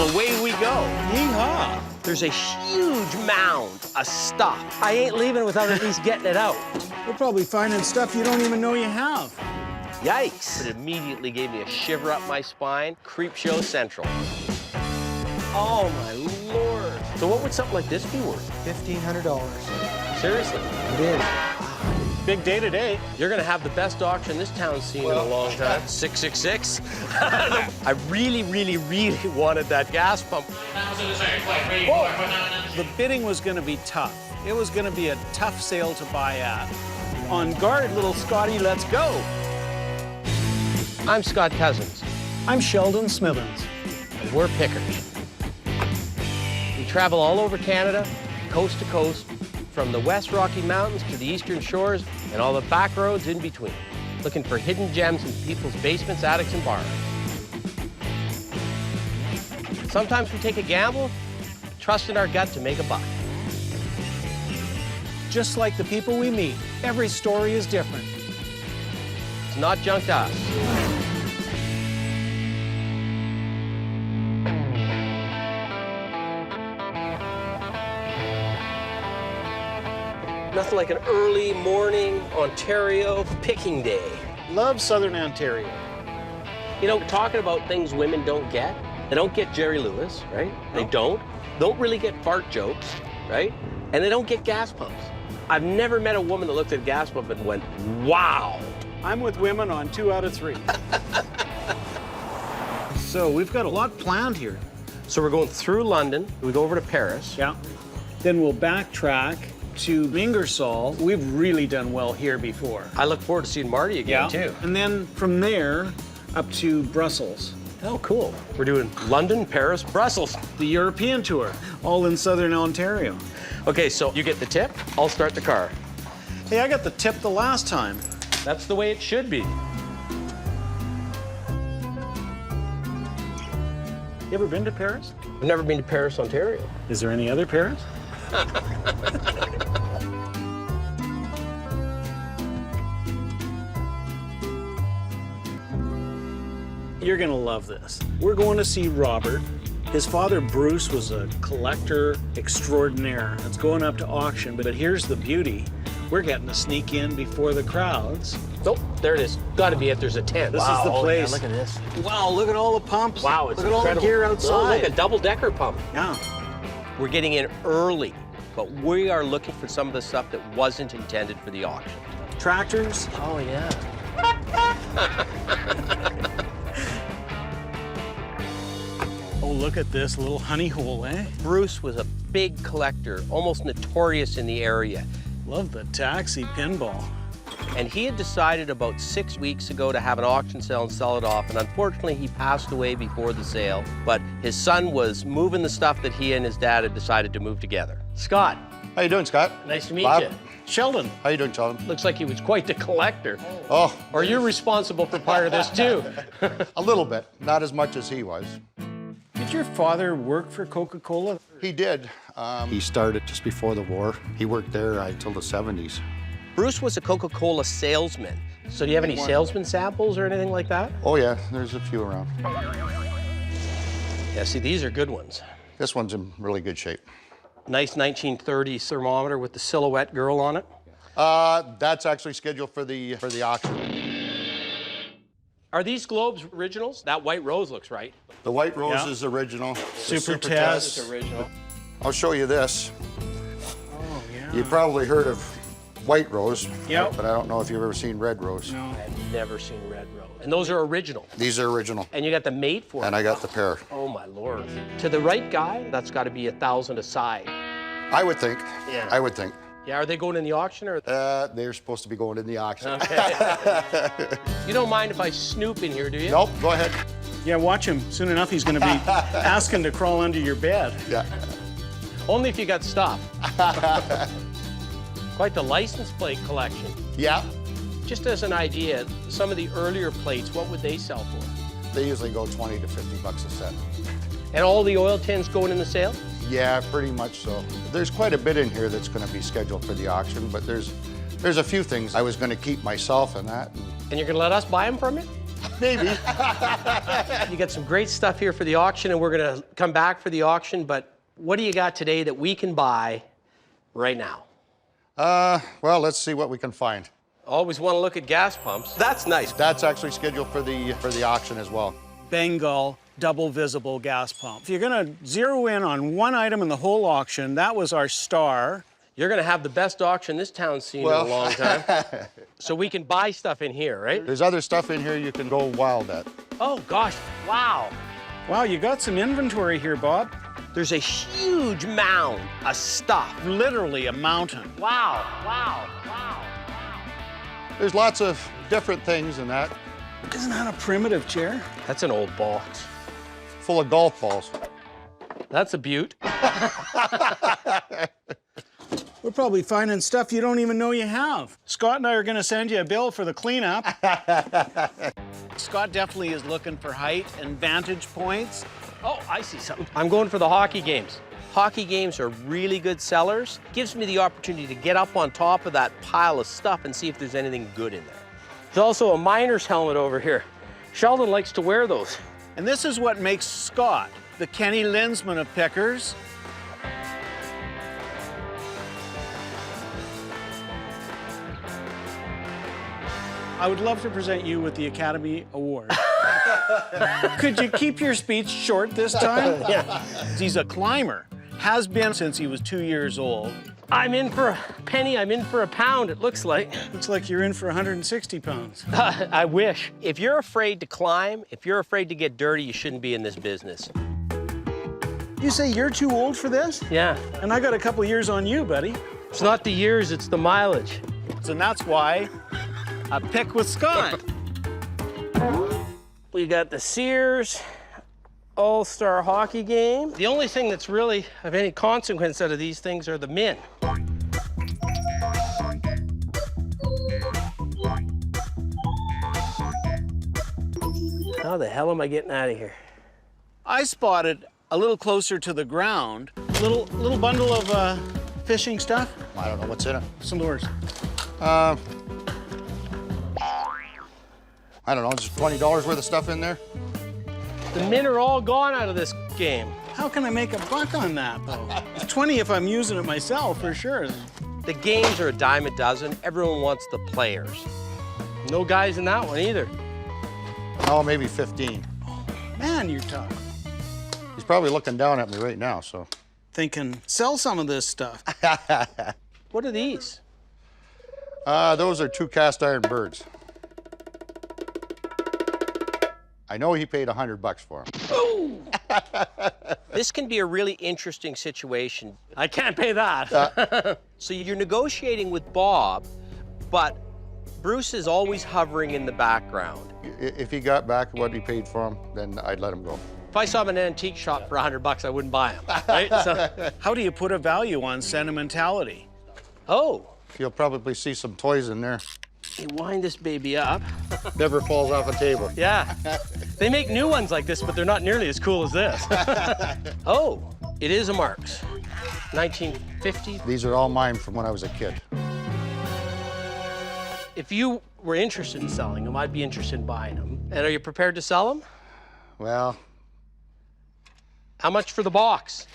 Away we go. Yeehaw. There's a huge mound of stuff. I ain't leaving without at least getting it out. We're probably finding stuff you don't even know you have. Yikes. It immediately gave me a shiver up my spine. Creep show central. Oh, my Lord. So what would something like this be worth? $1,500. Seriously? It is. Big day today. You're gonna have the best auction this town's seen in a long time. 666. I really, really, really wanted that gas pump. The bidding was going to be tough. It was going to be a tough sale to buy at. On guard, little Scotty, let's go. I'm Scott Cozens, I'm Sheldon Smithens. and we're pickers. We travel all over Canada, coast to coast, from the West Rocky Mountains to the Eastern Shores and all the back roads in between, looking for hidden gems in people's basements, attics, and barns. Sometimes we take a gamble, trust in our gut to make a buck. Just like the people we meet, every story is different. It's not junk to us. Nothing like an early morning Ontario picking day. Love Southern Ontario. You know, talking about things women don't get. They don't get Jerry Lewis, right? They don't really get fart jokes, right? And they don't get gas pumps. I've never met a woman that looked at a gas pump and went, wow. I'm with women on 2 out of 3. So we've got a lot planned here. So we're going through London, we go over to Paris. Yeah. Then we'll backtrack to Ingersoll. We've really done well here before. I look forward to seeing Marty again, too. And then from there up to Brussels. Oh, cool. We're doing London, Paris, Brussels. The European tour, all in Southern Ontario. Okay, so you get the tip, I'll start the car. Hey, I got the tip the last time. That's the way it should be. You ever been to Paris? I've never been to Paris, Ontario. Is there any other Paris? You're gonna love this. We're going to see Robert. His father, Bruce, was a collector extraordinaire. It's going up to auction, but here's the beauty. We're getting to sneak in before the crowds. Nope, there it is. Gotta be it, there's a tent. This is the place. Yeah, look at this. Wow, look at all the pumps. Wow, it's look at all the incredible. gear Oh, outside. look, a double-decker pump. Yeah. We're getting in early, but we are looking for some of the stuff that wasn't intended for the auction. Tractors. Oh, yeah. Oh, look at this little honey hole, eh? Bruce was a big collector, almost notorious in the area. Love the taxi pinball. And he had decided about 6 weeks ago to have an auction sale and sell it off. And unfortunately, he passed away before the sale. But his son was moving the stuff that he and his dad had decided to move together. Scott. How you doing, Scott? Nice to meet Bob. you. Sheldon. How you doing, Sheldon? Looks like he was quite the collector. Oh, Or you're responsible for part of this, too. a little bit. Not as much as he was. Did your father work for Coca-Cola? He did. He started just before the war. He worked there until the 70s. Bruce was a Coca-Cola salesman. So do you have any salesman samples or anything like that? Oh, yeah, there's a few around. Yeah, see, these are good ones. This one's in really good shape. Nice 1930s thermometer with the silhouette girl on it. That's actually scheduled for the auction. Are these globes originals? That white rose looks right. The white rose Yeah. is original. The Super Test. It's original. I'll show you this. Oh, yeah. You probably heard of white rose, Yep. but I don't know if you've ever seen red rose. No. I've never seen red rose. And those are original. These are original, And you got the mate for and it. I got the pair. Oh, my Lord. To the right guy, that's got to be 1,000 a side. I would think. Yeah. I would think. Yeah, are they going in the auction or? They're supposed to be going in the auction. Okay. You don't mind if I snoop in here, do you? Nope, go ahead. Yeah, watch him. Soon enough, he's going to be asking to crawl under your bed. Yeah. Only if you got stuff. Quite the license plate collection. Yeah. Just as an idea, some of the earlier plates, what would they sell for? They usually go 20 to 50 bucks a set. And all the oil tins going in the sale? Yeah, pretty much so. There's quite a bit in here that's going to be scheduled for the auction, but there's a few things I was going to keep myself in that. And you're going to let us buy them from you? Maybe. You got some great stuff here for the auction, and we're gonna come back for the auction, but what do you got today that we can buy right now? Well, let's see what we can find. Always want to look at gas pumps. That's nice. That's actually scheduled for the auction as well. Bengal double visible gas pump. If you're gonna zero in on one item in the whole auction, that was our star. You're gonna have the best auction this town's seen in a long time. So we can buy stuff in here, right? There's other stuff in here you can go wild at. Oh gosh, wow. Wow, you got some inventory here, Bob. There's a huge mound of stuff. Literally a mountain. Wow, wow, wow. There's lots of different things in that. Isn't that a primitive chair? That's an old box. Full of golf balls. That's a beaut. We're probably finding stuff you don't even know you have. Scott and I are gonna send you a bill for the cleanup. Scott definitely is looking for height and vantage points. Oh, I see something. I'm going for the hockey games. Hockey games are really good sellers. Gives me the opportunity to get up on top of that pile of stuff and see if there's anything good in there. There's also a miner's helmet over here. Sheldon likes to wear those. And this is what makes Scott the Kenny Linsman of pickers. I would love to present you with the Academy Award. Could you keep your speech short this time? Yeah. He's a climber, has been since he was 2 years old. I'm in for a penny, I'm in for a pound, it looks like. Looks like you're in for 160 pounds. I wish. If you're afraid to climb, if you're afraid to get dirty, you shouldn't be in this business. You say you're too old for this? Yeah. And I got a couple years on you, buddy. It's not the years, it's the mileage. So that's why I pick with Scott. We got the Sears All-Star Hockey Game. The only thing that's really of any consequence out of these things are the men. How the hell am I getting out of here? I spotted a little closer to the ground, little bundle of fishing stuff. I don't know what's in it. Some lures. I don't know, just $20 worth of stuff in there. The men are all gone out of this game. How can I make a buck on that, though? It's 20 if I'm using it myself, for sure. The games are a dime a dozen. Everyone wants the players. No guys in that one either. Oh, maybe 15. Man, you're tough. He's probably looking down at me right now, so. Thinking, sell some of this stuff. What are these? Those are 2 cast iron birds. I know he paid $100 for them. This can be a really interesting situation. I can't pay that. So you're negotiating with Bob, but Bruce is always hovering in the background. If he got back what he paid for them, then I'd let him go. If I saw him in an antique shop for $100, I wouldn't buy him, right? So, How do you put a value on sentimentality? oh, You'll probably see some toys in there. you wind this baby up. Never falls off a table. Yeah. They make new ones like this, but they're not nearly as cool as this. Oh, it is a Marks. 1950. These are all mine from when I was a kid. If you were interested in selling them, I'd be interested in buying them. And are you prepared to sell them? Well, How much for the box?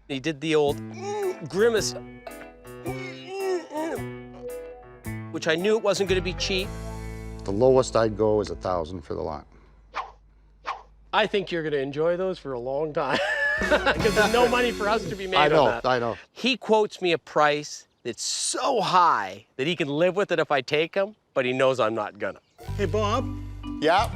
He did the old grimace, which I knew it wasn't going to be cheap. the lowest I'd go is 1,000 for the lot. I think you're going to enjoy those for a long time because there's no money for us to be made on that. I know. He quotes me a price that's so high that he can live with it if I take him, but he knows I'm not gonna. Hey, Bob, Yeah,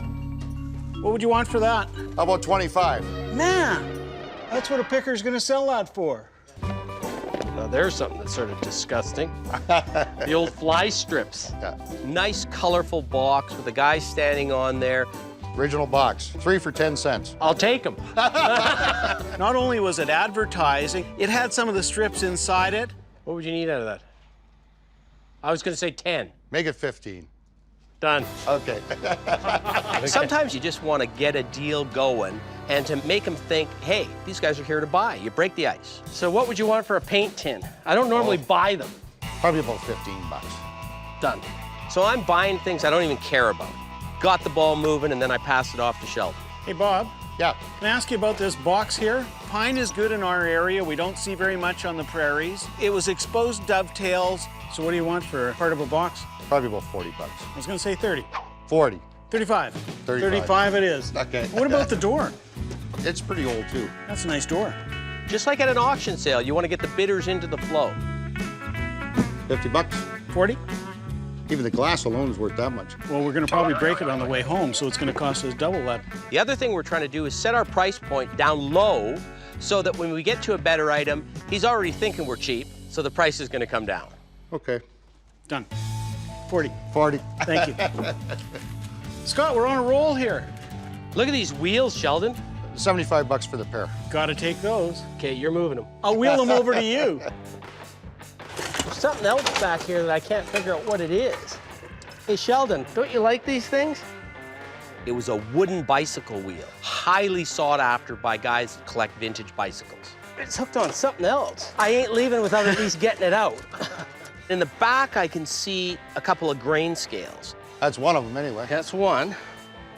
what would you want for that? how about 25? Man, that's what a picker's gonna sell that for. Now there's something that's sort of disgusting. The old fly strips. Yeah. Nice, colorful box with a guy standing on there. Original box, 3 for 10 cents. I'll take them. Not only was it advertising, it had some of the strips inside it. What would you need out of that? I was gonna say 10. Make it 15. Done. Okay. Sometimes you just want to get a deal going and to make them think, hey, these guys are here to buy. You break the ice. So what would you want for a paint tin? I don't normally buy them. Probably about 15 bucks. Done. So I'm buying things I don't even care about. got the ball moving, and then I passed it off to Sheldon. Hey, Bob. Yeah. Can I ask you about this box here? Pine is good in our area. We don't see very much on the prairies. It was exposed dovetails. So what do you want for part of a box? Probably about 40 bucks. I was gonna say 30. 40. 35. 35. 35 it is. Okay. What about the door? It's pretty old too. That's a nice door. Just like at an auction sale, you want to get the bidders into the flow. 50 bucks. 40? Even the glass alone is worth that much. Well, we're gonna probably break it on the way home, so it's gonna cost us double that. The other thing we're trying to do is set our price point down low so that when we get to a better item, he's already thinking we're cheap, so the price is going to come down. Okay. Done. 40. 40. Thank you. Scott, we're on a roll here. Look at these wheels, Sheldon. 75 bucks for the pair. Gotta take those. Okay, you're moving them. I'll wheel them over to you. There's something else back here that I can't figure out what it is. Hey, Sheldon, don't you like these things? It was a wooden bicycle wheel, highly sought after by guys that collect vintage bicycles. It's hooked on something else. I ain't leaving without at least getting it out. In the back, I can see a couple of grain scales. That's one of them anyway. That's one.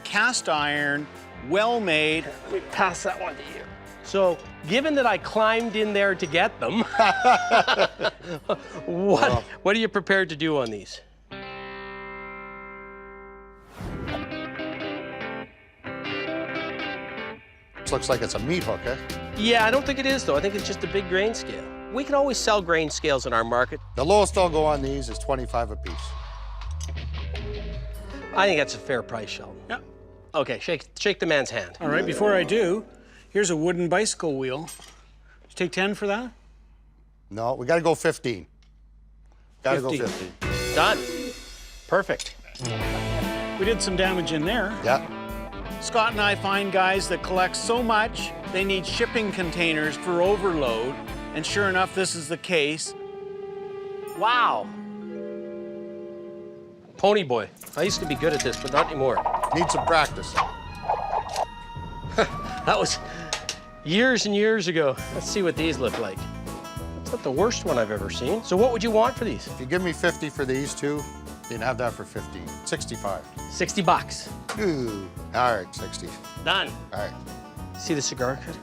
Cast iron, well made. Let me pass that one to you. So, given that I climbed in there to get them, what are you prepared to do on these? This looks like it's a meat hook, eh? Yeah, I don't think it is, though. I think it's just a big grain scale. We can always sell grain scales in our market. The lowest I'll go on these is 25 a piece. I think that's a fair price, Sheldon. Yeah. Okay, shake the man's hand. All right, before I do, here's a wooden bicycle wheel. Did you take 10 for that? No, we gotta go 15. Gotta 15. go 15. Done. Perfect. We did some damage in there. Yeah. Scott and I find guys that collect so much, they need shipping containers for overload. And sure enough, this is the case. Wow. Pony boy. I used to be good at this, but not anymore. Need some practice. That was years and years ago. Let's see what these look like. It's not the worst one I've ever seen. So what would you want for these? If you give me 50 for these two, you can have that for 15. 65. 60 bucks. Ooh. All right, 60. Done. All right. See the cigar cut?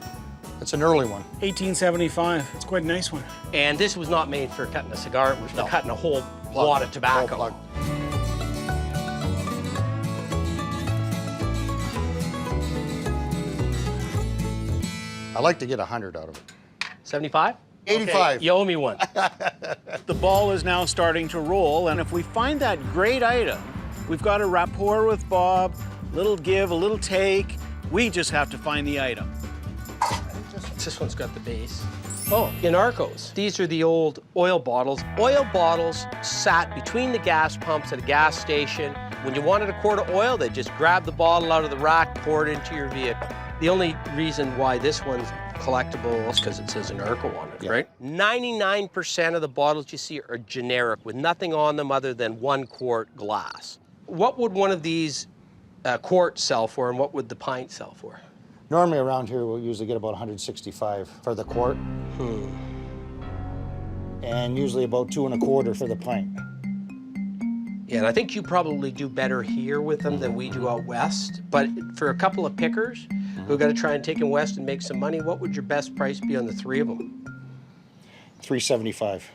It's an early one. 1875. It's quite a nice one. And this was not made for cutting a cigar, it was for No. cutting a whole Plug. wad of tobacco. Whole plug. I like to get 100 out of it. 75? 85. Okay, you owe me one. The ball is now starting to roll, and if we find that great item, we've got a rapport with Bob, little give, a little take. We just have to find the item. This one's got the base. Oh, in Arcos. These are the old oil bottles. Oil bottles sat between the gas pumps at a gas station. When you wanted a quart of oil, they just grabbed the bottle out of the rack, pour it into your vehicle. The only reason why this one's collectible is because it says an Arco on it, Yeah. right? 99% of the bottles you see are generic with nothing on them other than 1 quart glass. What would one of these quarts sell for, and what would the pint sell for? Normally around here, we'll usually get about 165 for the quart. And usually about 2 1/4 for the pint. Yeah, and I think you probably do better here with them than we do out west. But for a couple of pickers who got to try and take them west and make some money, what would your best price be on the 3 of them? 375.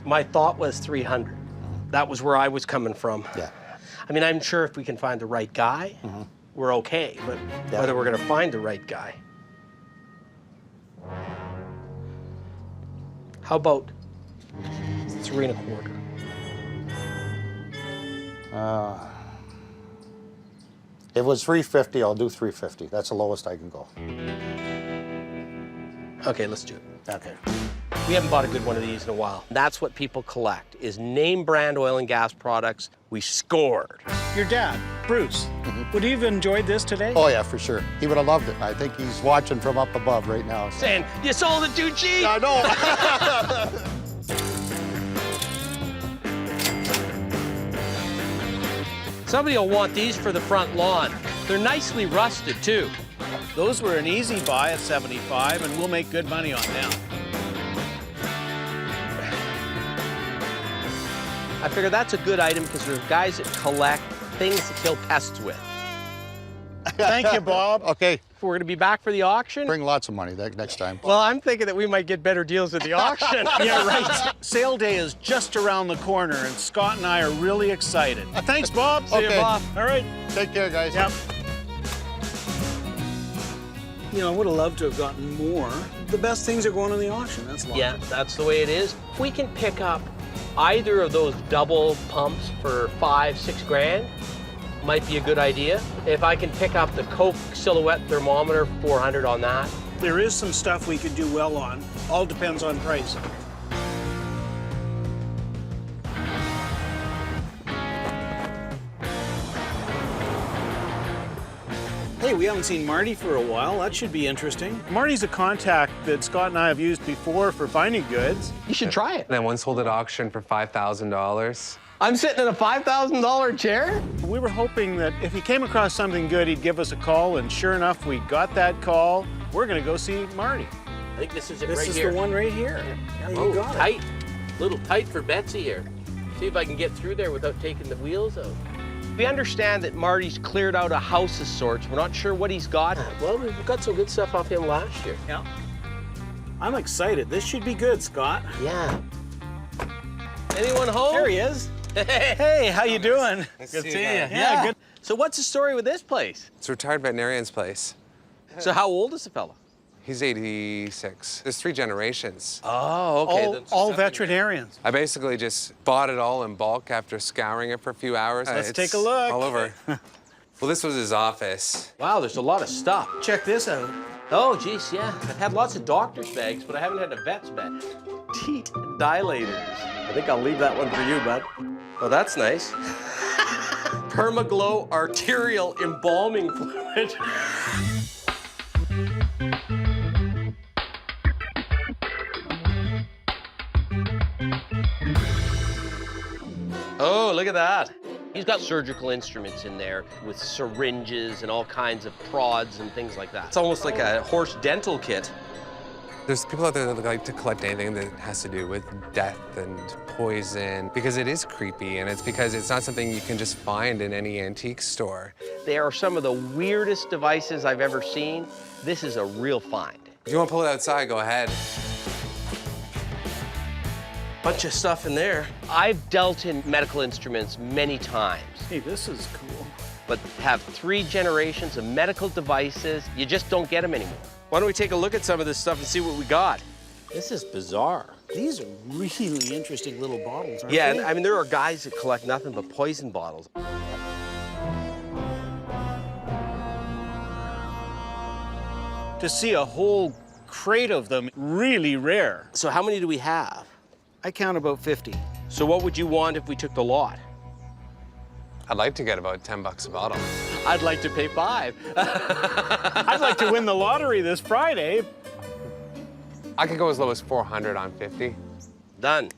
My thought was 300. That was where I was coming from. Yeah. I mean, I'm sure if we can find the right guy, we're okay. But Yeah. whether we're going to find the right guy. How about 3 1/4? If it was 350, I'll do 350. That's the lowest I can go. Okay, let's do it. Okay. We haven't bought a good one of these in a while. That's what people collect, is name brand oil and gas products. We scored. Your dad, Bruce, would he have enjoyed this today? Oh yeah, for sure. He would have loved it. I think he's watching from up above right now. So. Saying, you sold it too cheap. I know. Somebody will want these for the front lawn. They're nicely rusted, too. Those were an easy buy at 75, and we'll make good money on them. I figure that's a good item because there's guys that collect things to kill pests with. Thank you, Bob. Okay, If we're gonna be back for the auction, bring lots of money next time. well, I'm thinking that we might get better deals at the auction. Yeah, right. Sale day is just around the corner, and Scott and I are really excited. Thanks, Bob. See you, Bob. All right. Take care, guys. Yep. You know, I would have loved to have gotten more. The best things are going on the auction. That's a lot. Yeah, that's the way it is. If we can pick up either of those double pumps for 5-6 grand, might be a good idea. If I can pick up the Coke Silhouette thermometer, 400 on that. There is some stuff we could do well on. All depends on price. Hey, we haven't seen Marty for a while. That should be interesting. Marty's a contact that Scott and I have used before for finding goods. You should try it. And I once sold at auction for $5,000. I'm sitting in a $5,000 chair? We were hoping that if he came across something good, he'd give us a call, and sure enough, we got that call. We're gonna go see Marty. I think this is it This right is here. the one right here. Yeah, Oh, you got it. tight. Little tight for Betsy here. See if I can get through there without taking the wheels out. We understand that Marty's cleared out a house of sorts. We're not sure what he's got. Well, we've got some good stuff off him last year. Yeah. I'm excited. This should be good, Scott. Yeah. Anyone home? There he is. Hey. Hey, how you doing? Good to see you. Yeah, good. So what's the story with this place? It's a retired veterinarian's place. So how old is the fella? He's 86. There's 3 generations. Oh, okay. All veterinarians. I basically just bought it all in bulk after scouring it for a few hours. Let's It's take a look. all over. Well, this was his office. Wow, there's a lot of stuff. Check this out. Oh, geez, yeah. I've had lots of doctor's bags, but I haven't had a vet's bag. Teat dilators. I think I'll leave that one for you, bud. Oh, that's nice. Permaglow arterial embalming fluid. Oh, look at that. He's got surgical instruments in there with syringes and all kinds of prods and things like that. It's almost like a horse dental kit. There's people out there that like to collect anything that has to do with death and poison because it is creepy, and it's because it's not something you can just find in any antique store. They are some of the weirdest devices I've ever seen. This is a real find. If you want to pull it outside, go ahead. Bunch of stuff in there. I've dealt in medical instruments many times, Hey, this is cool. but have 3 generations of medical devices, you just don't get them anymore. Why don't we take a look at some of this stuff and see what we got? This is bizarre. These are really interesting little bottles, aren't Yeah, they? and I mean, there are guys that collect nothing but poison bottles. To see a whole crate of them, really rare. So how many do we have? I count about 50. So what would you want if we took the lot? I'd like to get about $10 a bottle. I'd like to pay 5. I'd like to win the lottery this Friday. I could go as low as 400 on 50. Done.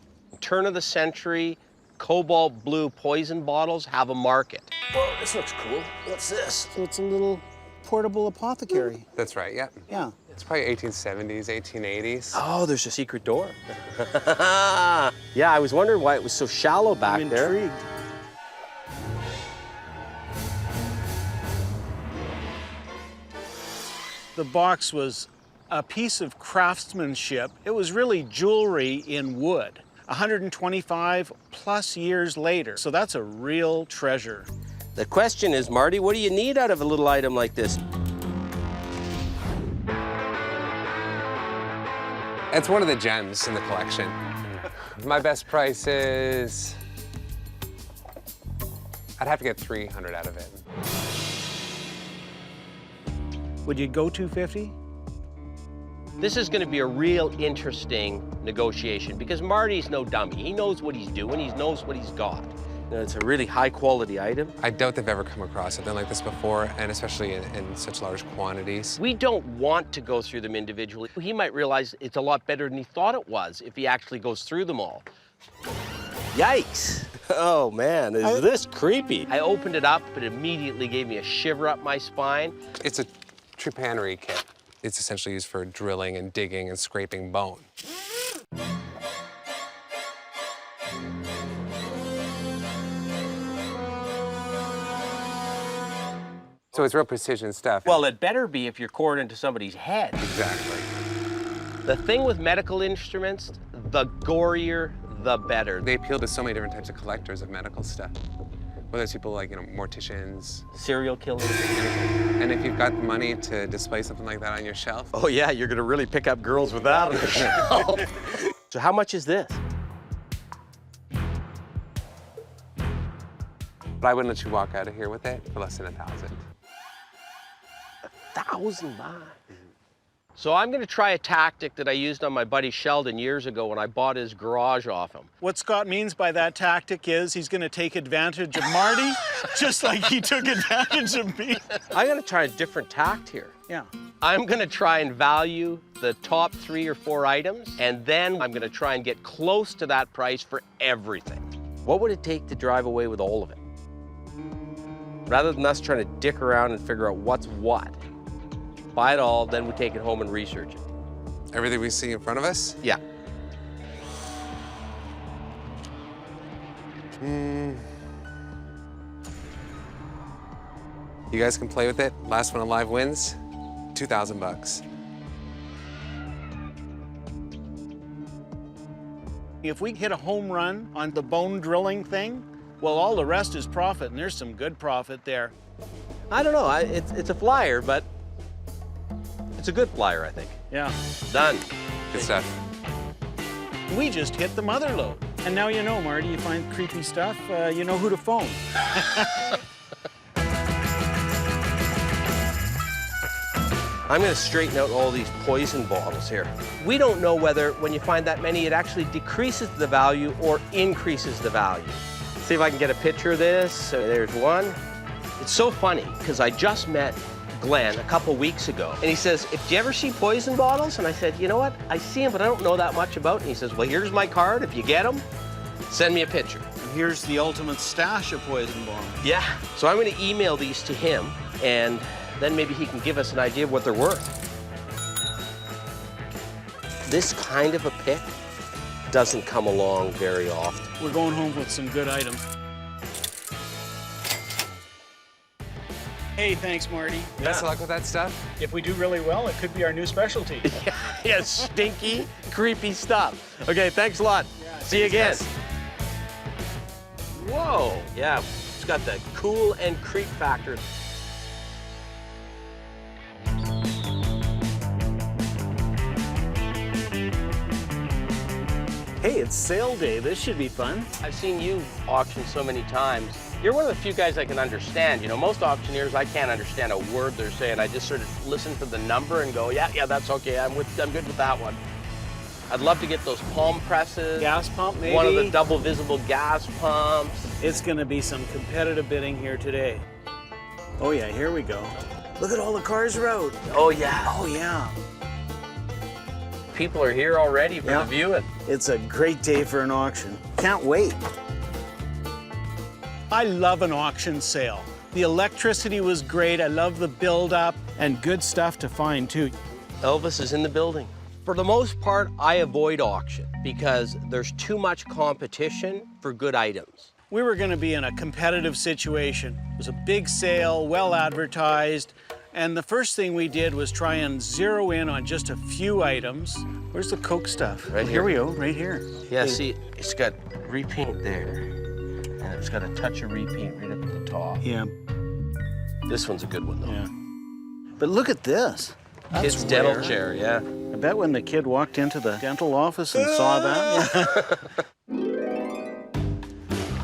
Turn of the century, cobalt blue poison bottles have a market. Whoa, this looks cool. What's this? So it's a little portable apothecary. That's right, yeah. Yeah. It's probably 1870s, 1880s. Oh, there's a secret door. Yeah, I was wondering why it was so shallow back I'm there. intrigued. The box was a piece of craftsmanship. It was really jewelry in wood. 125 plus years later. So that's a real treasure. The question is, Marty, what do you need out of a little item like this? It's one of the gems in the collection. My best price is... I'd have to get 300 out of it. Would you go 250? This is going to be a real interesting negotiation because Marty's no dummy. He knows what he's doing. He knows what he's got. You know, it's a really high-quality item. I doubt they've ever come across something like this before, and especially in such large quantities. We don't want to go through them individually. He might realize it's a lot better than he thought it was if he actually goes through them all. Yikes. Oh, man, is this creepy? I opened it up, but it immediately gave me a shiver up my spine. It's a trepannery kit. It's essentially used for drilling and digging and scraping bone. So it's real precision stuff. Well, it better be if you're cored into somebody's head. Exactly. The thing with medical instruments, the gorier, the better. They appeal to so many different types of collectors of medical stuff. Whether it's people like, you know, morticians. Serial killers. And if you've got the money to display something like that on your shelf. Oh yeah, you're gonna really pick up girls with that on the shelf. So how much is this? But I wouldn't let you walk out of here with it for less than $1,000. $1,000. So I'm gonna try a tactic that I used on my buddy Sheldon years ago when I bought his garage off him. What Scott means by that tactic is he's going to take advantage of Marty, just like he took advantage of me. I'm gonna try a different tact here. Yeah. I'm gonna try and value the top 3 or 4 items, and then I'm gonna try and get close to that price for everything. What would it take to drive away with all of it? Rather than us trying to dick around and figure out what's what. Buy it all, then we take it home and research it. Everything we see in front of us? Yeah. You guys can play with it. Last one alive wins. $2,000. If we hit a home run on the bone drilling thing, well, all the rest is profit, and there's some good profit there. I don't know, it's a flyer, but it's a good flyer, I think. Yeah. Done. Good stuff. We just hit the mother load. And now you know, Marty, you find creepy stuff, you know who to phone. I'm gonna straighten out all these poison bottles here. We don't know whether, when you find that many, it actually decreases the value or increases the value. See if I can get a picture of this. So there's one. It's so funny, because I just met Glenn a couple weeks ago, and he says, "Do you ever see poison bottles?" And I said, "You know what? I see them, but I don't know that much about them." And he says, "Well, here's my card. If you get them, send me a picture." Here's the ultimate stash of poison bombs. Yeah. So I'm gonna email these to him, and then maybe he can give us an idea of what they're worth. This kind of a pick doesn't come along very often. We're going home with some good items. Hey, thanks, Marty. Best of luck with that stuff. If we do really well, it could be our new specialty. Yeah, stinky, creepy stuff. Okay, thanks a lot. See you again. guys. Whoa, yeah, it's got the cool and creep factor. Hey, it's sale day. This should be fun. I've seen you auction so many times. You're one of the few guys I can understand. You know, most auctioneers, I can't understand a word they're saying. I just sort of listen for the number and go, yeah, that's okay. I'm good with that one. I'd love to get those palm presses. Gas pump, maybe? One of the double visible gas pumps. It's gonna be some competitive bidding here today. Oh yeah, here we go. Look at all the cars out. Oh, yeah. Oh yeah. People are here already for the viewing. It's a great day for an auction. Can't wait. I love an auction sale. The electricity was great. I love the build-up and good stuff to find too. Elvis is in the building. For the most part, I avoid auction because there's too much competition for good items. We were gonna be in a competitive situation. It was a big sale, well advertised, and the first thing we did was try and zero in on just a few items. Where's the Coke stuff? Right Here here. we go, right here. Yeah, see, it's got repaint there, and it's got a touch of repaint right up at the top. Yeah, This one's a good one, though. yeah. But look at this. That's Kid's dental rare. chair, yeah. I bet when the kid walked into the dental office and saw that.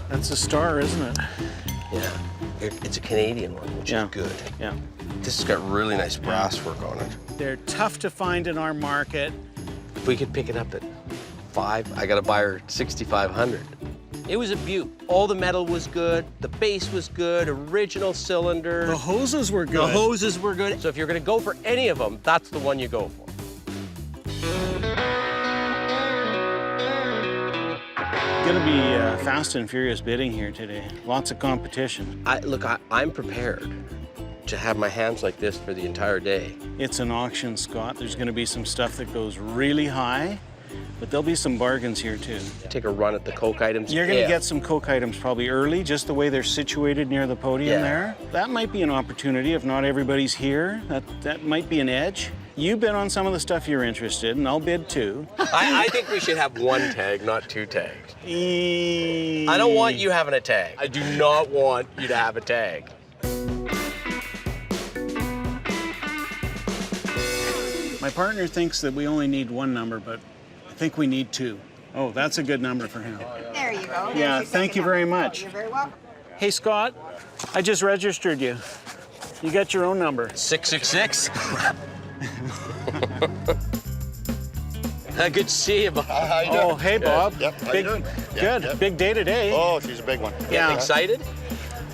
That's a star, isn't it? Yeah. It's a Canadian one, which Yeah. is good. Yeah. This has got really nice brass work on it. They're tough to find in our market. If we could pick it up at 5, I gotta buy her 6,500. It was a beaut. All the metal was good, the base was good, original cylinder. The hoses were good. The hoses were good. So if you're gonna go for any of them, that's the one you go for. Gonna be fast and furious bidding here today. Lots of competition. I'm prepared to have my hands like this for the entire day. It's an auction, Scott. There's gonna be some stuff that goes really high, But there'll be some bargains here too. Take a run at the Coke items. You're gonna get some Coke items probably early, just the way they're situated near the podium there. That might be an opportunity if not everybody's here. That might be an edge. You bid on some of the stuff you're interested in, I'll bid too. I think we should have one tag, not two tags. I don't want you having a tag. I do not want you to have a tag. My partner thinks that we only need one number, but I think we need two. Oh, that's a good number for him. There you go. Yeah, thank you very much. You're very welcome. Hey, Scott, I just registered you. You got your own number. 666. Good to see you, Bob. How you doing? Oh, hey, Bob. Yep. How Big, you doing? good. Yep. Big day today. Oh, she's a big one. Getting excited?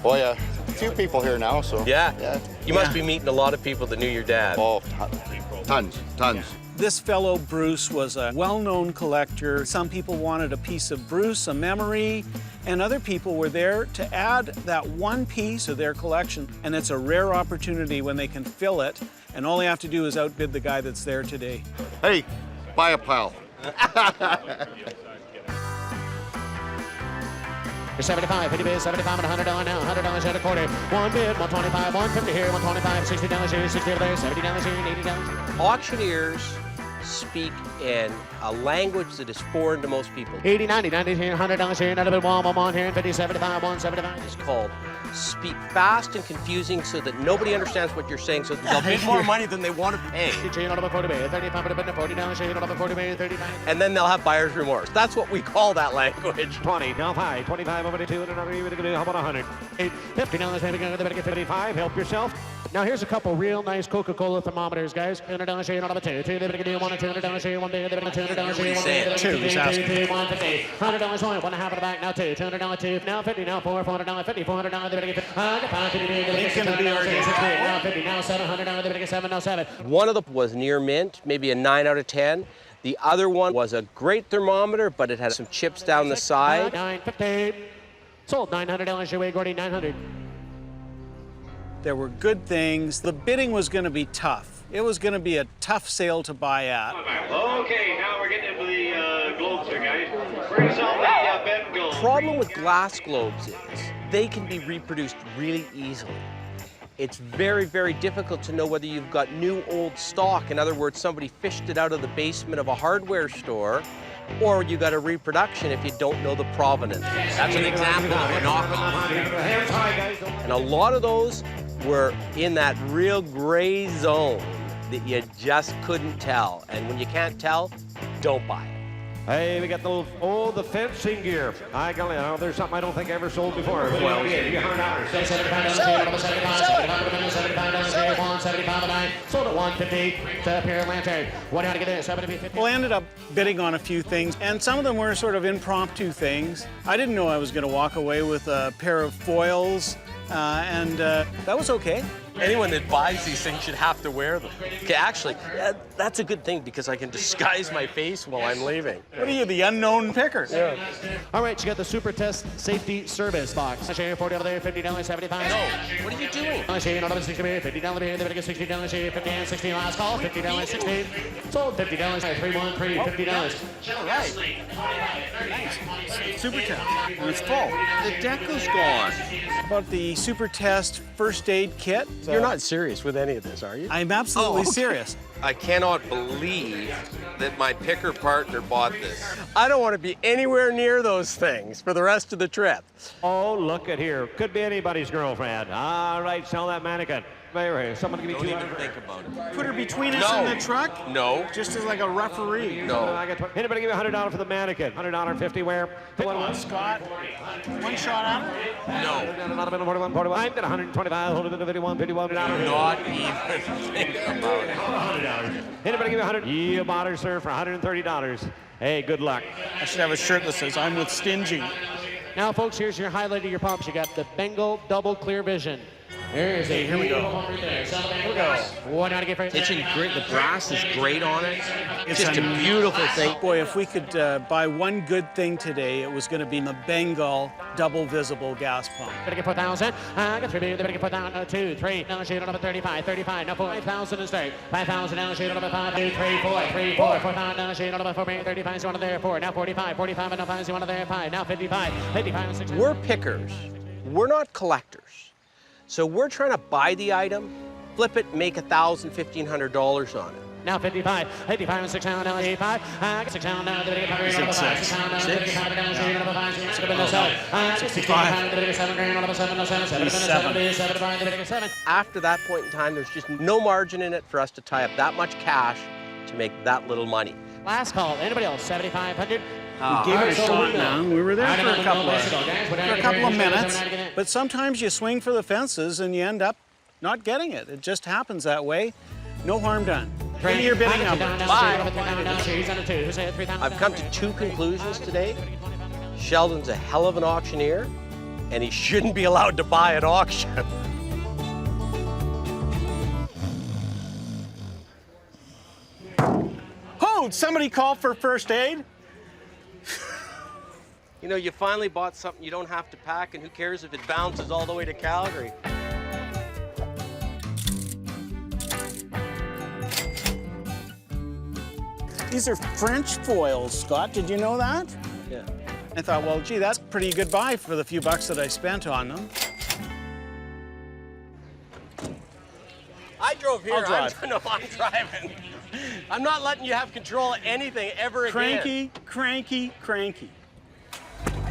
Oh, yeah. A few people here now, so. Yeah. You must be meeting a lot of people that knew your dad. Oh, tons. This fellow, Bruce, was a well-known collector. Some people wanted a piece of Bruce, a memory, and other people were there to add that one piece of their collection. And it's a rare opportunity when they can fill it, and all they have to do is outbid the guy that's there today. Hey, buy a pal. 75, 50 bids, 75 and $100 now, $100 at a quarter. One bid, 125, 150 here, 125, $60 here, $60 there, $70 here, and $80. Auctioneers speak in a language that is foreign to most people. 80, 90, 90 here, $100 here, another bid, one here, 50, 75, 175. It's called speak fast and confusing so that nobody understands what you're saying, so they'll bid more money than they want to pay. And then they'll have buyer's remorse. That's what we call that language. 20, now 5, 25 over to 2, and another, how about 100? $50, maybe going to get 55, help yourself. Now here's a couple real nice Coca-Cola thermometers, guys. $200 here, another $2. $2, $100 here, one bid, $200 here, one bid, Two, he's asking. $150, $100 one, one half of the back, now $2, $200 two, now 50, now 4, $400, 50, $400, He's gonna be our guy. now 50, now $700, 7, now 7. One of them was near mint, maybe a 9 out of 10. The other one was a great thermometer, but it had some chips down the side. 950. Sold $900 your way, Gordy, 900. There were good things. The bidding was going to be tough. It was going to be a tough sale to buy at. Okay, now we're getting into the globes here, guys. We're going to sell the bent globes. The problem with glass globes is they can be reproduced really easily. It's very, very difficult to know whether you've got new old stock. In other words, somebody fished it out of the basement of a hardware store, or you got a reproduction if you don't know the provenance. That's an example of a knockoff. And a lot of those were in that real gray zone that you just couldn't tell. And when you can't tell, don't buy it. Hey, we got the fencing gear. I got it. There's something I don't think I ever sold before. Well, sold at 150. Set up here in Lantern. What how to get in? 70, Well, I ended up bidding on a few things, and some of them were sort of impromptu things. I didn't know I was going to walk away with a pair of foils, and that was okay. Anyone that buys these things should have to wear them. Okay, actually, that's a good thing because I can disguise my face while I'm leaving. What are you, the unknown picker? Yeah. All right, you got the Super Test Safety Service box. $40 there, $50, 75. No, what are you doing? $60 here, $50 here, they get $60 here, 50 and 60 last call, $50, 60. Sold $50, 313, $50. All right. Super Test, and it's full. The deco's gone. About the Super Test first aid kit. You're not serious with any of this, are you? I'm absolutely serious. I cannot believe that my picker partner bought this. I don't want to be anywhere near those things for the rest of the trip. Oh, look at here. Could be anybody's girlfriend. All right, sell that mannequin. Someone give me Don't even 200. think about it. Put her between us No. and the truck? No. Just as like a referee. No. I got anybody give me $100 for the mannequin? $100, 50 where? Come on, Scott. One shot on her? No. I'm at 125, hold it to 51, $51. Not even think about it. Anybody give me 100? You bought her, sir, for $130. Hey, good luck. I should have a shirt that says, I'm with Stingy. Now, folks, here's your highlight of your pumps. You got the Bengal Double Clear Vision. There's a Here we go. Here we go. One out of first. It's in great. The brass is great on it. It's Just a beautiful thing. Boy, if we could buy one good thing today, it was going to be the Bengal double visible gas pump. Better get 4,000. Get 3 million. Better get 4,000. 2, 3. Now shade number 35. 35. Now 5,000 is straight. 5,000. Now shade number 5. 2, 3, 4. 3, 4. 4,000. Now shade number 4. 35. So one there. 4. Now 45. 45. And now 5. So one there. 5. Now 55. 55 and 6. We're pickers. We're not collectors. So we're trying to buy the item, flip it, make $1,000, $1,500 on it. Now 55, 55 and 6 now 85. 6 now now the number 5. 6 now now the number 5. 65. 7. After that point in time, there's just no margin in it for us to tie up that much cash to make that little money. Last call. Anybody else? 7,500. We gave it a shot now. We were there for a couple of minutes. But sometimes you swing for the fences and you end up not getting it. It just happens that way. No harm done. Give me your bidding number. I've come to 2 conclusions today. Sheldon's a hell of an auctioneer, and he shouldn't be allowed to buy at auction. Oh, somebody call for first aid? You know, you finally bought something you don't have to pack, and who cares if it bounces all the way to Calgary? These are French foils, Scott. Did you know that? Yeah. I thought, well, gee, that's a pretty good buy for the few bucks that I spent on them. I drove here. I'll drive. I'm driving. I'm not letting you have control of anything ever again. Cranky, cranky, cranky.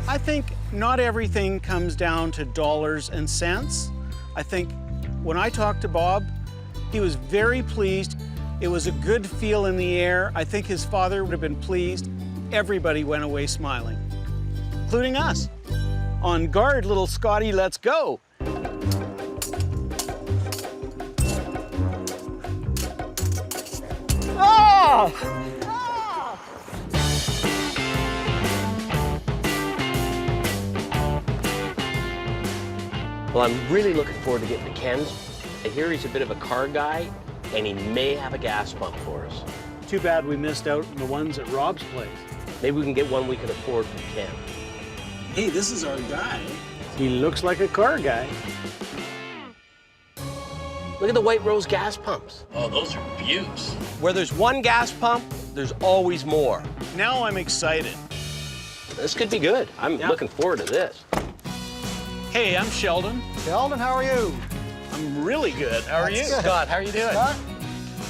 I think not everything comes down to dollars and cents. I think when I talked to Bob, he was very pleased. It was a good feel in the air. I think his father would have been pleased. Everybody went away smiling, including us. On guard, little Scotty, let's go. Oh! Well, I'm really looking forward to getting to Ken's. I hear he's a bit of a car guy, and he may have a gas pump for us. Too bad we missed out on the ones at Rob's place. Maybe we can get one we can afford from Ken. Hey, this is our guy. He looks like a car guy. Look at the White Rose gas pumps. Oh, those are beauts. Where there's one gas pump, there's always more. Now I'm excited. This could be good. I'm looking forward to this. Hey, I'm Sheldon. Sheldon, how are you? I'm really good. How are you? Good. Scott, how are you doing? Scott?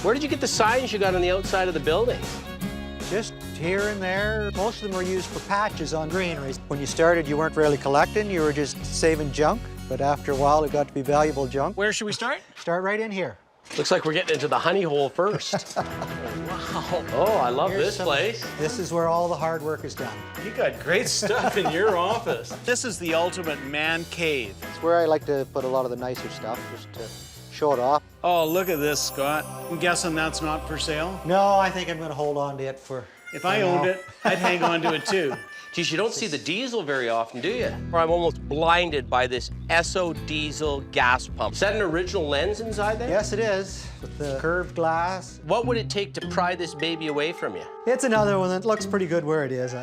Where did you get the signs you got on the outside of the building? Just here and there. Most of them were used for patches on greeneries. When you started, you weren't really collecting, you were just saving junk. But after a while, it got to be valuable junk. Where should we start? Start right in here. Looks like we're getting into the honey hole first. Wow. Oh, I love Here's this some- place. This is where all the hard work is done. You got great stuff in your office. This is the ultimate man cave. It's where I like to put a lot of the nicer stuff, just to show it off. Oh, look at this, Scott. I'm guessing that's not for sale? No, I think I'm going to hold on to it for If I owned it, I'd hang on to it too. Geez, you don't see the diesel very often, do you? I'm almost blinded by this SO diesel gas pump. Is that an original lens inside there? Yes, it is, with the curved glass. What would it take to pry this baby away from you? It's another one that looks pretty good where it is.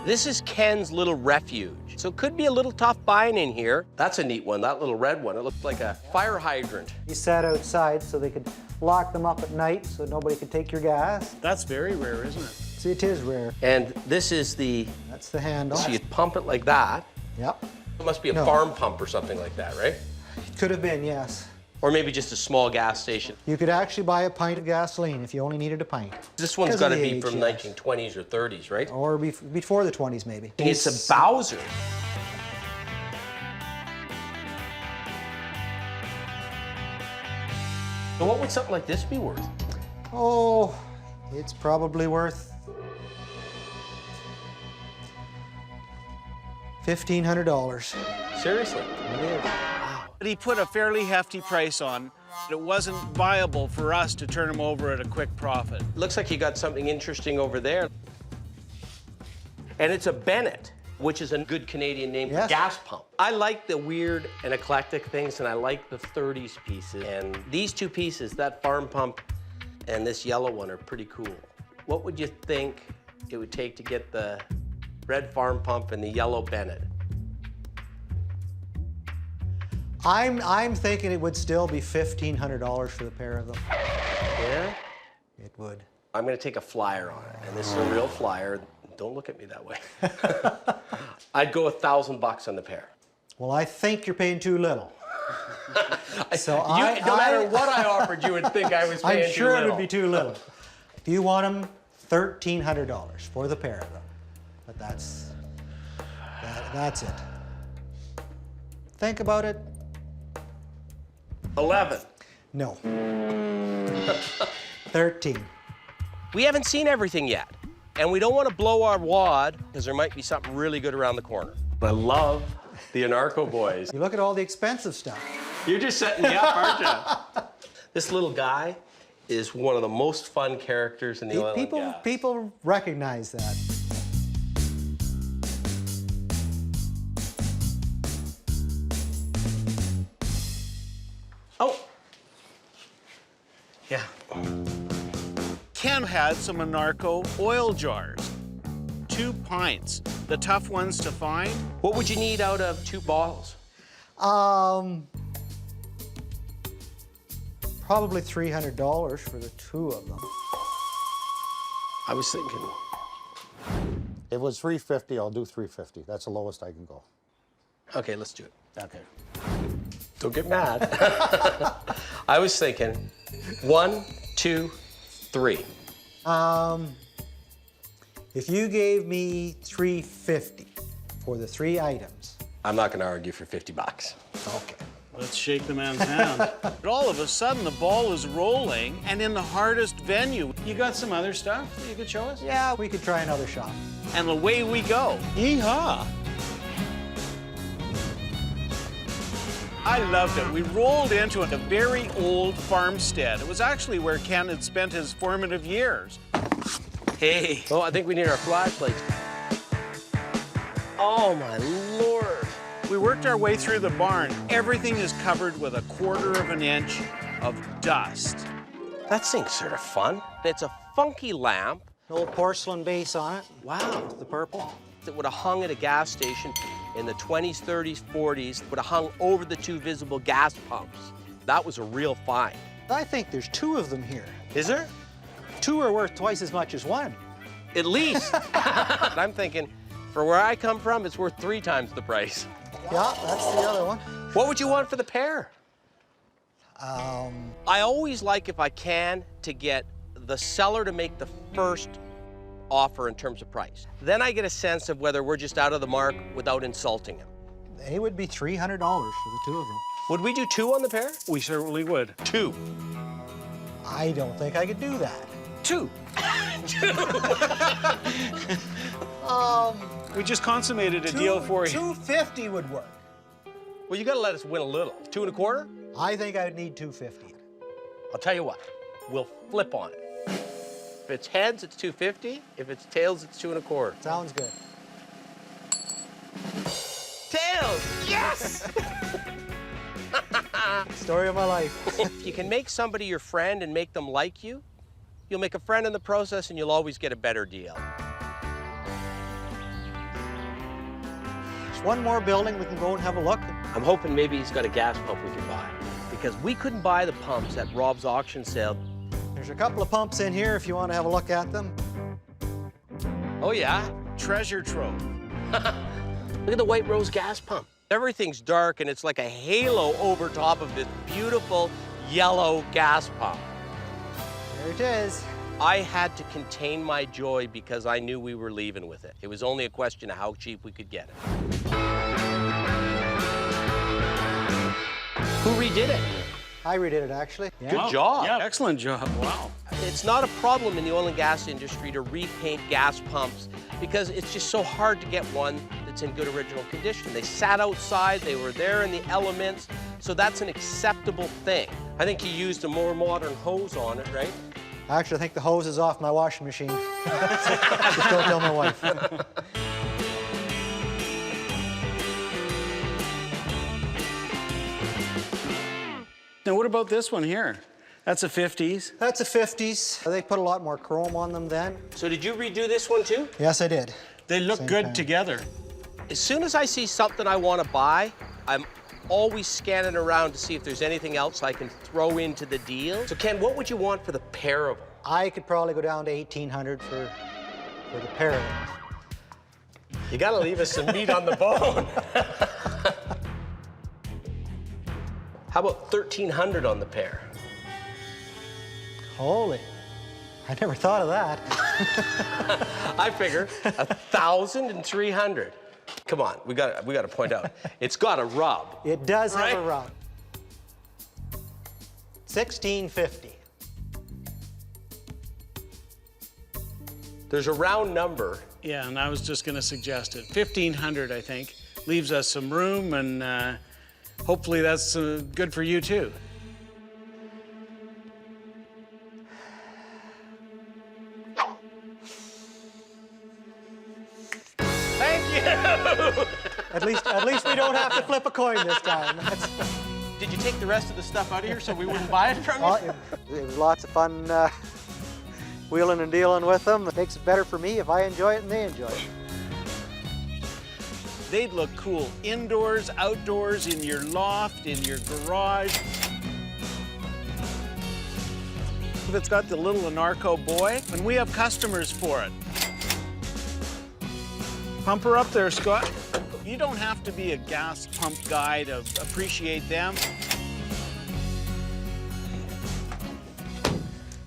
This is Ken's little refuge. So it could be a little tough buying in here. That's a neat one, that little red one. It looks like a fire hydrant. He sat outside so they could lock them up at night so nobody could take your gas. That's very rare, isn't it? See, it is rare. And this is the, That's the handle. so you pump it like that. Yep. It must be a No. farm pump or something like that, right? It could have been, yes. Or maybe just a small gas station. You could actually buy a pint of gasoline if you only needed a pint. This one's Because got of to the be age, from yes. 1920s or 30s, right? Or before the 20s, maybe. It's a Bowser. So what would something like this be worth? Oh, it's probably worth $1,500. Seriously? It is. But he put a fairly hefty price on. It wasn't viable for us to turn him over at a quick profit. Looks like you got something interesting over there. And it's a Bennett. which is a good Canadian name Yes. for gas pump. I like the weird and eclectic things, and I like the 30s pieces. And these two pieces, that farm pump and this yellow one, are pretty cool. What would you think it would take to get the red farm pump and the yellow Bennett? I'm thinking it would still be $1,500 for the pair of them. Yeah? It would. I'm gonna take a flyer on it, and this is a real flyer. Don't look at me that way. I'd go $1,000 on the pair. Well, I think you're paying too little. So No matter what I offered, you would think I was paying I'm sure too it little. would be too little. If you want them, $1,300 for the pair of them. But that's it. Think about it. 11. No. 13. We haven't seen everything yet, and we don't want to blow our wad because there might be something really good around the corner. I love the Anarco boys. You look at all the expensive stuff. You're just setting me up, aren't you? This little guy is one of the most fun characters in the oil and gas. People recognize that. Oh. Yeah. Ken had some Anarco oil jars. 2 pints, the tough ones to find. What would you need out of 2 bottles? Probably $300 for the 2 of them. I was thinking. If it was $350, I'll do $350. That's the lowest I can go. Okay, let's do it. Okay. Don't get mad. I was thinking 1, 2, 3. If you gave me $350 for the 3 items. I'm not going to argue for $50. Okay. Let's shake the man's hand. But all of a sudden, the ball is rolling, and in the hardest venue. You got some other stuff that you could show us? Yeah, we could try another shot. And away we go. Yeehaw! I loved it. We rolled into a very old farmstead. It was actually where Ken had spent his formative years. Hey. Oh, I think we need our flashlights. Oh, my Lord. We worked our way through the barn. Everything is covered with 1/4 of an inch of dust. That thing's sort of fun. It's a funky lamp. An old porcelain base on it. Wow. The purple. That would have hung at a gas station in the 20s, 30s, 40s, would have hung over the 2 visible gas pumps. That was a real find. I think there's 2 of them here. Is there? 2 are worth twice as much as 1. At least. I'm thinking, for where I come from, it's worth 3 times the price. Yeah, that's the other one. What would you want for the pair? I always like, if I can, to get the seller to make the first offer in terms of price. Then I get a sense of whether we're just out of the mark without insulting him. They would be $300 for the 2 of them. Would we do 2 on the pair? We certainly would. 2. I don't think I could do that. 2. We just consummated a deal for you. $250 would work. Well, you gotta let us win a little. 2 1/4? I think I would need $250. I'll tell you what, we'll flip on it. If it's heads, it's 250. If it's tails, it's 2 1/4. Sounds good. Tails! Yes! Story of my life. If you can make somebody your friend and make them like you, you'll make a friend in the process and you'll always get a better deal. There's one more building we can go and have a look. I'm hoping maybe he's got a gas pump we can buy, because we couldn't buy the pumps at Rob's auction sale. There's a couple of pumps in here if you want to have a look at them. Oh yeah? Treasure trove. Look at the White Rose gas pump. Everything's dark and it's like a halo over top of this beautiful yellow gas pump. There it is. I had to contain my joy because I knew we were leaving with it. It was only a question of how cheap we could get it. Who redid it? I redid it, actually. Yeah. Good job. Yeah, excellent job. Wow. It's not a problem in the oil and gas industry to repaint gas pumps because it's just so hard to get one that's in good original condition. They sat outside, they were there in the elements, so that's an acceptable thing. I think you used a more modern hose on it, right? Actually, I think the hose is off my washing machine. Just don't tell my wife. Now, what about this one here? That's a 50s. That's a 50s. They put a lot more chrome on them then. So did you redo this one too? Yes, I did. They look Same good time. together. As soon as I see something I want to buy, I'm always scanning around to see if there's anything else I can throw into the deal. So Ken, what would you want for the pair of them? I could probably go down to 1,800 for the pair of them. You gotta leave us some meat on the bone. How about 1,300 on the pair? Holy, I never thought of that. I figure 1,300. Come on, we got to point out, it's got a rub. It does Right? have a rub. 1,650. There's a round number. Yeah, and I was just gonna suggest it. 1,500, I think, leaves us some room, and hopefully that's good for you too. Thank you. At least we don't have to flip a coin this time. Did you take the rest of the stuff out of here so we wouldn't buy it from you? It was lots of fun wheeling and dealing with them. It makes it better for me if I enjoy it and they enjoy it. They'd look cool indoors, outdoors, in your loft, in your garage. It's got the little Anarco boy, and we have customers for it. Pump her up there, Scott. You don't have to be a gas pump guy to appreciate them.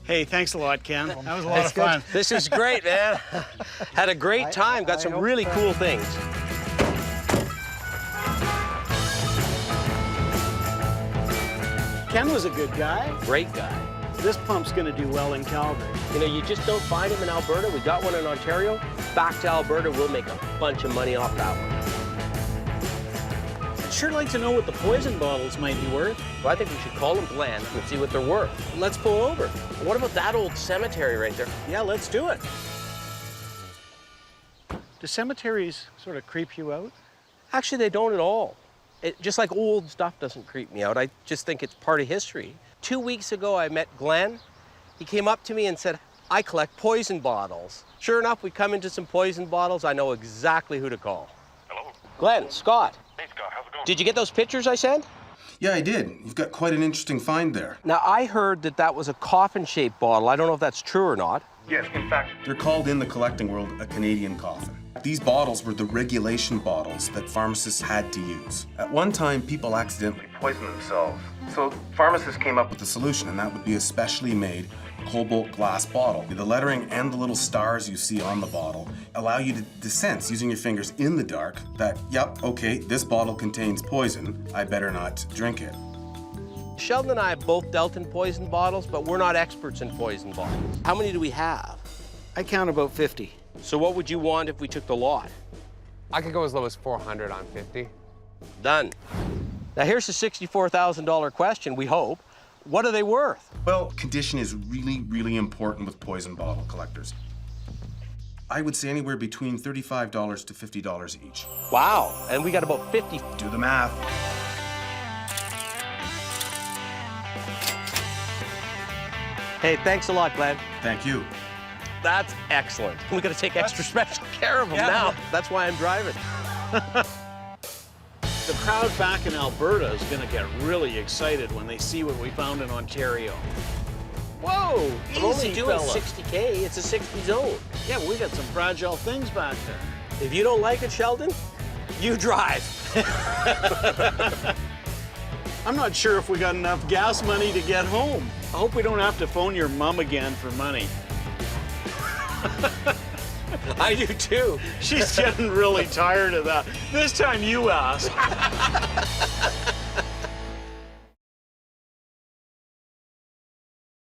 Hey, thanks a lot, Ken. That was a lot of fun. This is great, man. Had a great time. Got some really cool things. Ken was a good guy. Great guy. This pump's gonna do well in Calgary. You know, you just don't find them in Alberta. We got one in Ontario. Back to Alberta, we'll make a bunch of money off that one. I'd sure like to know what the poison bottles might be worth. Well, I think we should call them Glenn and see what they're worth. Let's pull over. What about that old cemetery right there? Yeah, let's do it. Do cemeteries sort of creep you out? Actually, they don't at all. Just like old stuff doesn't creep me out. I just think it's part of history. 2 weeks ago, I met Glenn. He came up to me and said, I collect poison bottles. Sure enough, we come into some poison bottles. I know exactly who to call. Hello? Glenn, Scott. Hey, Scott, how's it going? Did you get those pictures I sent? Yeah, I did. You've got quite an interesting find there. Now, I heard that was a coffin-shaped bottle. I don't know if that's true or not. Yes, in fact, They're called in the collecting world a Canadian coffin. These bottles were the regulation bottles that pharmacists had to use. At one time, people accidentally poisoned themselves. So pharmacists came up with a solution, and that would be a specially made cobalt glass bottle. The lettering and the little stars you see on the bottle allow you to sense using your fingers in the dark that, yep, okay, this bottle contains poison. I better not drink it. Sheldon and I have both dealt in poison bottles, but we're not experts in poison bottles. How many do we have? I count about 50. So what would you want if we took the lot? I could go as low as 400 on 50. Done. Now here's the $64,000 question, we hope. What are they worth? Well, condition is really, really important with poison bottle collectors. I would say anywhere between $35 to $50 each. Wow, and we got about 50. Do the math. Hey, thanks a lot, Glenn. Thank you. That's excellent. We gotta take extra special care of them now. That's why I'm driving. The crowd back in Alberta is going to get really excited when they see what we found in Ontario. Whoa, I'm only easy, doing fella. 60K, it's a 60 zone. Yeah, we got some fragile things back there. If you don't like it, Sheldon, you drive. I'm not sure if we got enough gas money to get home. I hope we don't have to phone your mom again for money. I do too. She's getting really tired of that. This time you ask.